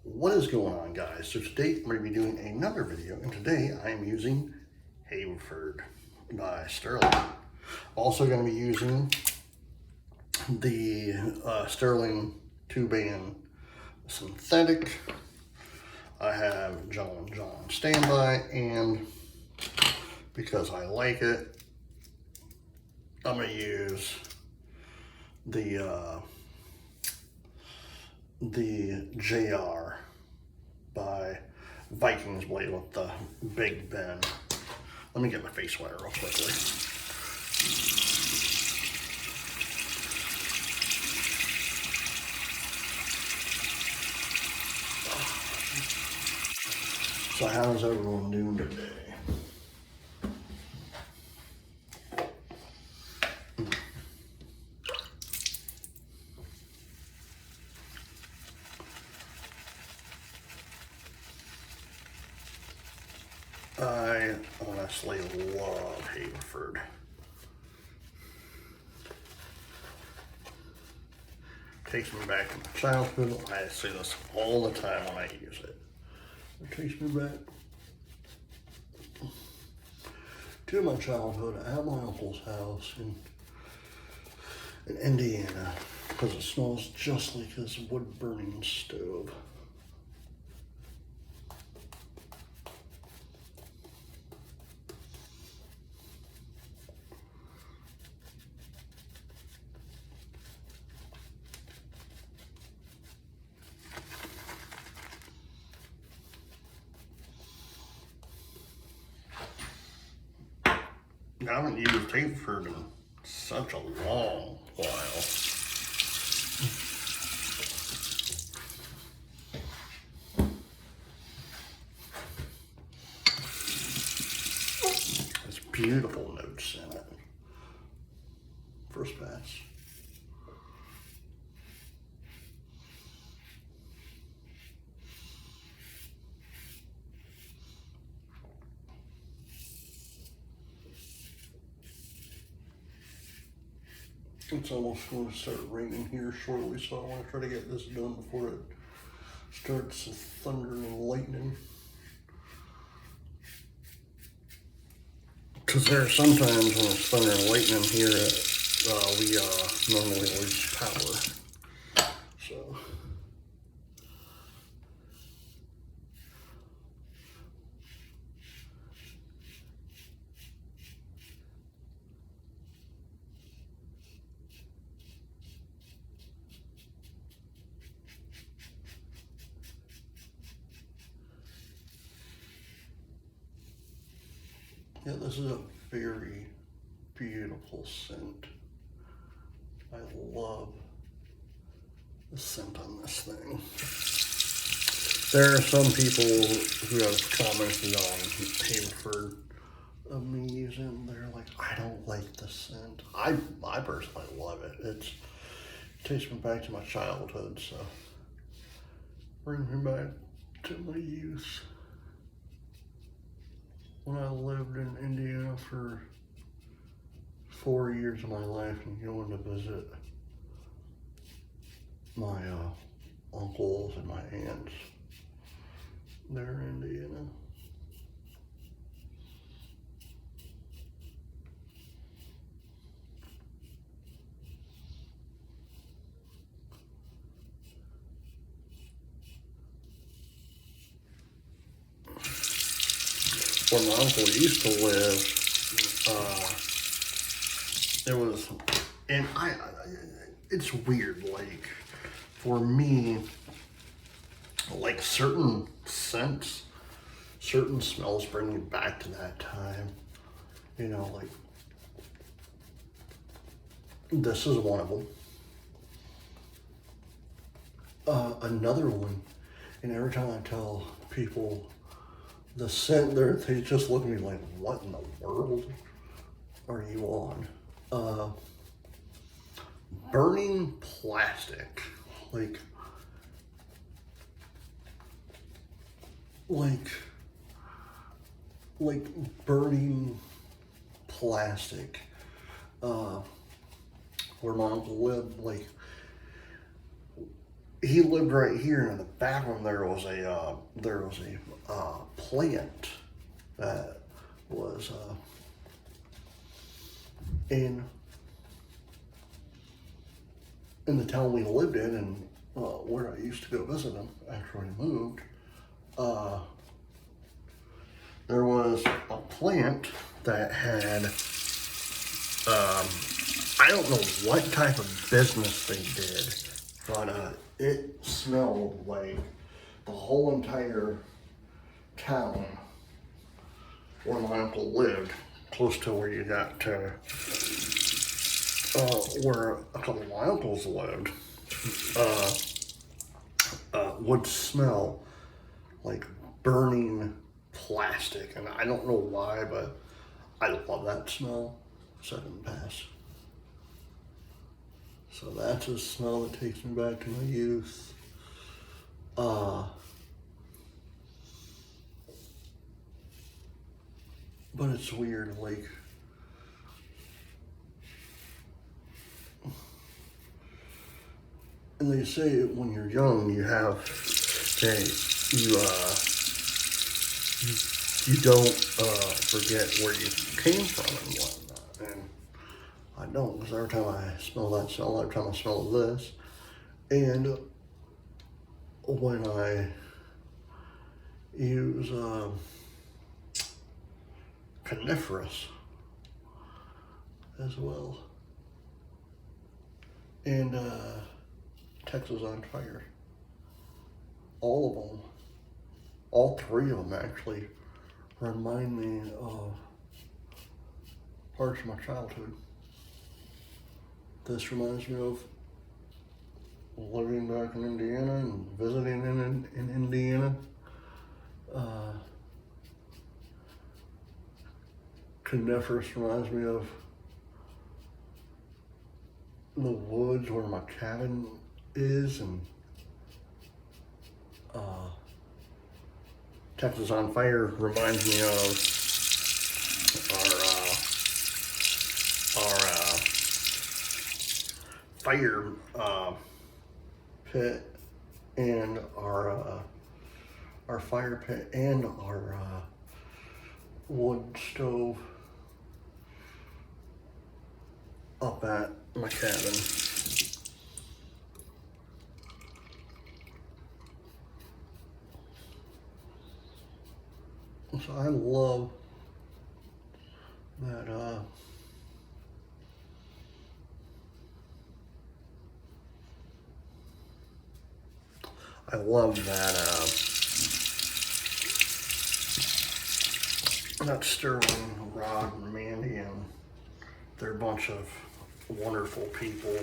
What is going on, guys? So today I'm going to be doing another video, and today I am using Haverford by Stirling. Also going to be using the Stirling 2-band synthetic. I have John standby, and because I like it, I'm going to use the JR by Vikings blade with the big bend. Let me get my face wet real quickly. So how's everyone doing today? I honestly love Haverford. Takes me back to my childhood. I say this all the time when I use it. It takes me back to my childhood at my uncle's house in Indiana, because it smells just like this wood burning stove. I haven't used Haverford in such a long while. There's beautiful notes in it. First pass. It's almost going to start raining here shortly, so I want to try to get this done before it starts thundering and lightning. Because there are sometimes when it's thunder and lightning here, we normally lose power. So. Yeah, this is a very beautiful scent. I love the scent on this thing. There are some people who have commented on Haverford of me using. They're like, I don't like the scent. I personally love it. It takes me back to my childhood, so brings me back to my youth. When I lived in Indiana for 4 years of my life and going to visit my uncles and my aunts there in Indiana. Where my uncle used to live, it was, and it's weird, like, for me, like certain scents, certain smells bring me back to that time, you know, like, this is one of them. Another one, and every time I tell people the scent there, they just look at me like, what in the world are you on? Burning plastic, like burning plastic. Where my uncle lived, like, he lived right here, and in the back of him there was a plant that was in the town we lived in, and where I used to go visit him after we moved. There was a plant that had I don't know what type of business they did, but it smelled like the whole entire town where my uncle lived, close to where you got to where a couple of my uncles lived, would smell like burning plastic, and I don't know why, but I love that smell, so I didn't pass. So that's a smell that takes me back to my youth. But it's weird, like, and they say when you're young, you have, you don't forget where you came from and whatnot. And I don't, because every time I smell that smell, every time I smell this, and when I use coniferous as well, and Texas on Fire, all of them, all three of them actually, remind me of parts of my childhood. This reminds me of living back in Indiana and visiting in Indiana. Coniferous reminds me of the woods where my cabin is, and Texas on Fire reminds me of our fire pit, and our fire pit and our wood stove up at my cabin. So I love that that Stirling, Rod, and Mandy, and they're a bunch of wonderful people,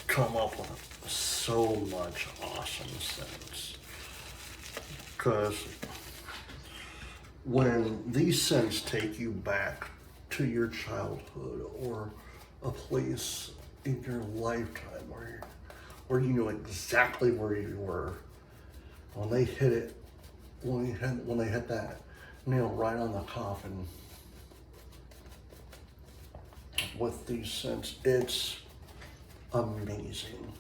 come up with so much awesome scents. Because when these scents take you back to your childhood or a place in your lifetime where you know exactly where you were, when they hit it, when they hit that nail right on the coffin with these scents, it's amazing.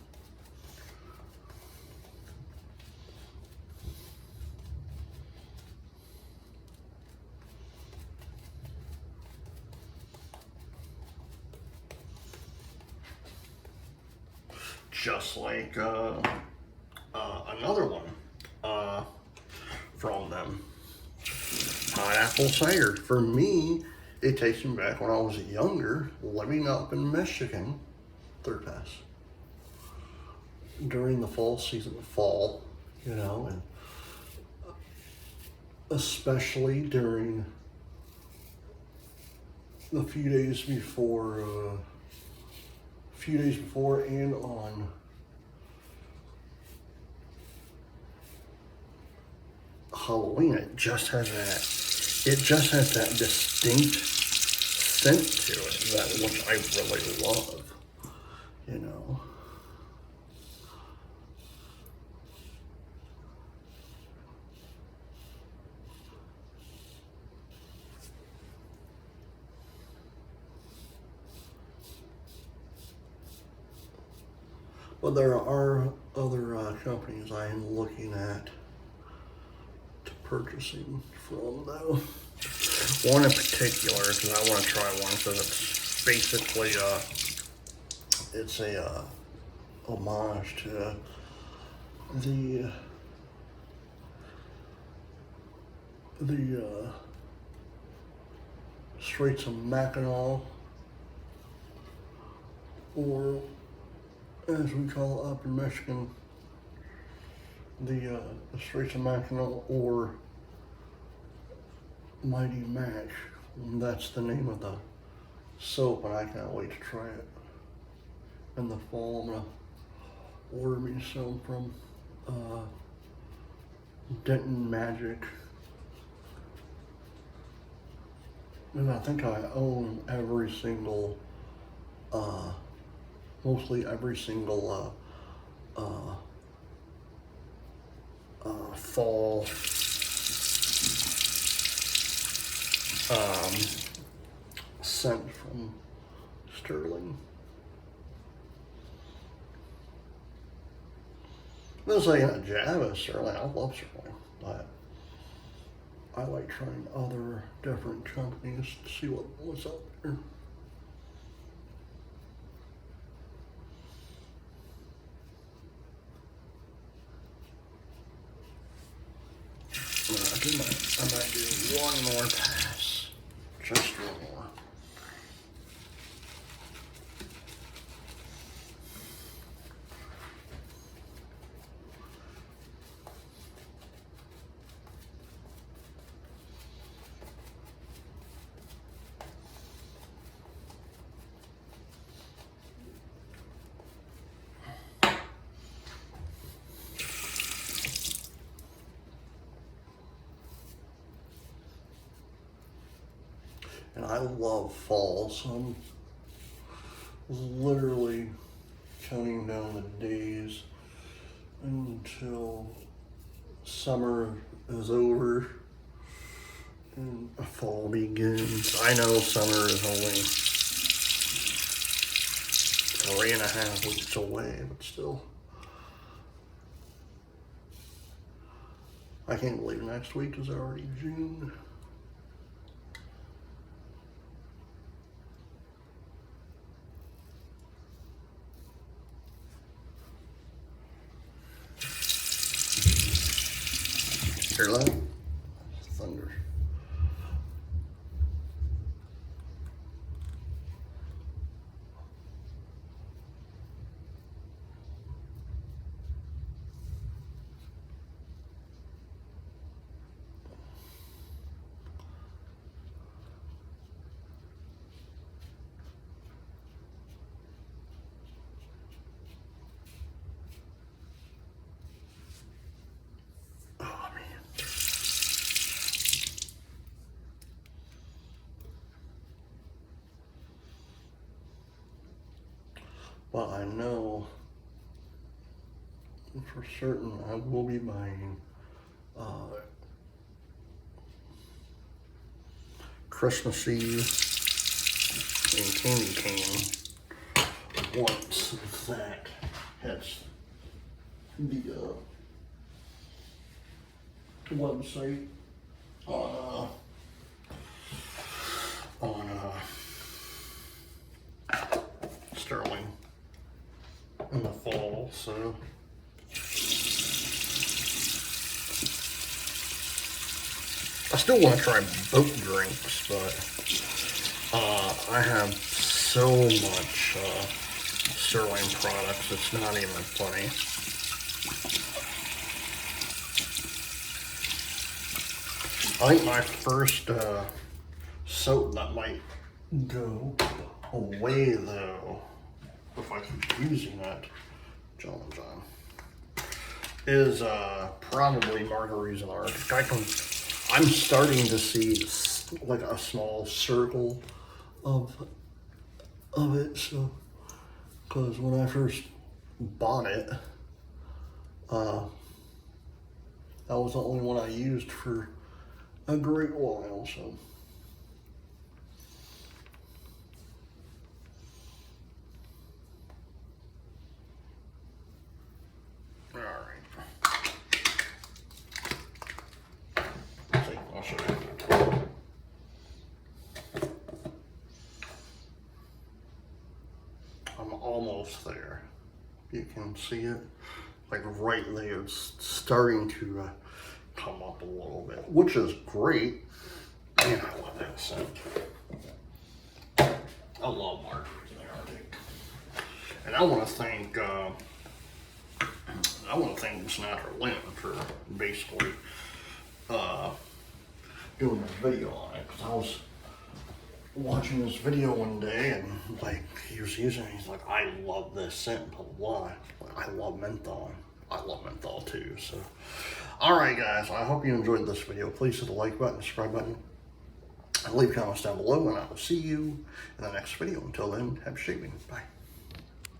Just like another one from them, pineapple cider. For me, it takes me back when I was younger, living up in Michigan, Third Pass, during the fall season, and especially during the few days before and on Halloween. It just has that distinct scent to it, which I really love, But there are other companies I am looking at to purchasing from though. One in particular, because I want to try one, because it's basically it's a homage to the Straits of Mackinac, or as we call it up in Michigan, the Straits of Mackinac, or Mighty Mac. And that's the name of the soap, and I can't wait to try it in the fall. I'm gonna order me some from Denton Magic. And I think I own every single, mostly every single fall scent from Stirling. This ain't a jab at Stirling. I love Stirling, but I like trying other different companies to see what's out there. I might do one more pass. Just one more. And I love fall, so I'm literally counting down the days until summer is over and fall begins. I know summer is only 3.5 weeks away, but still. I can't believe next week is already June. Hear that? Thunder. But I know for certain I will be buying Christmas Eve and candy cane once that hits the website on Stirling in the fall, so I still want to try boat drinks, but I have so much Stirling products, it's not even funny. I think my first soap that might go away though, if I keep using that, John, is probably Marguerite's and Arctic. I'm starting to see like a small circle of it. So, because when I first bought it, that was the only one I used for a great while. So. You can see it like right there. It's starting to come up a little bit, which is great. Man, I love that scent. I love marjoram in the Arctic. And I want to thank Miss Natural Lynn for basically doing this video on it, because I was watching this video one day and like he was using it, he's like, I love this scent, blah blah blah. I love menthol. I love menthol too. So alright guys, I hope you enjoyed this video. Please hit the like button, subscribe button, and leave comments down below, and I will see you in the next video. Until then, happy shaving. Bye.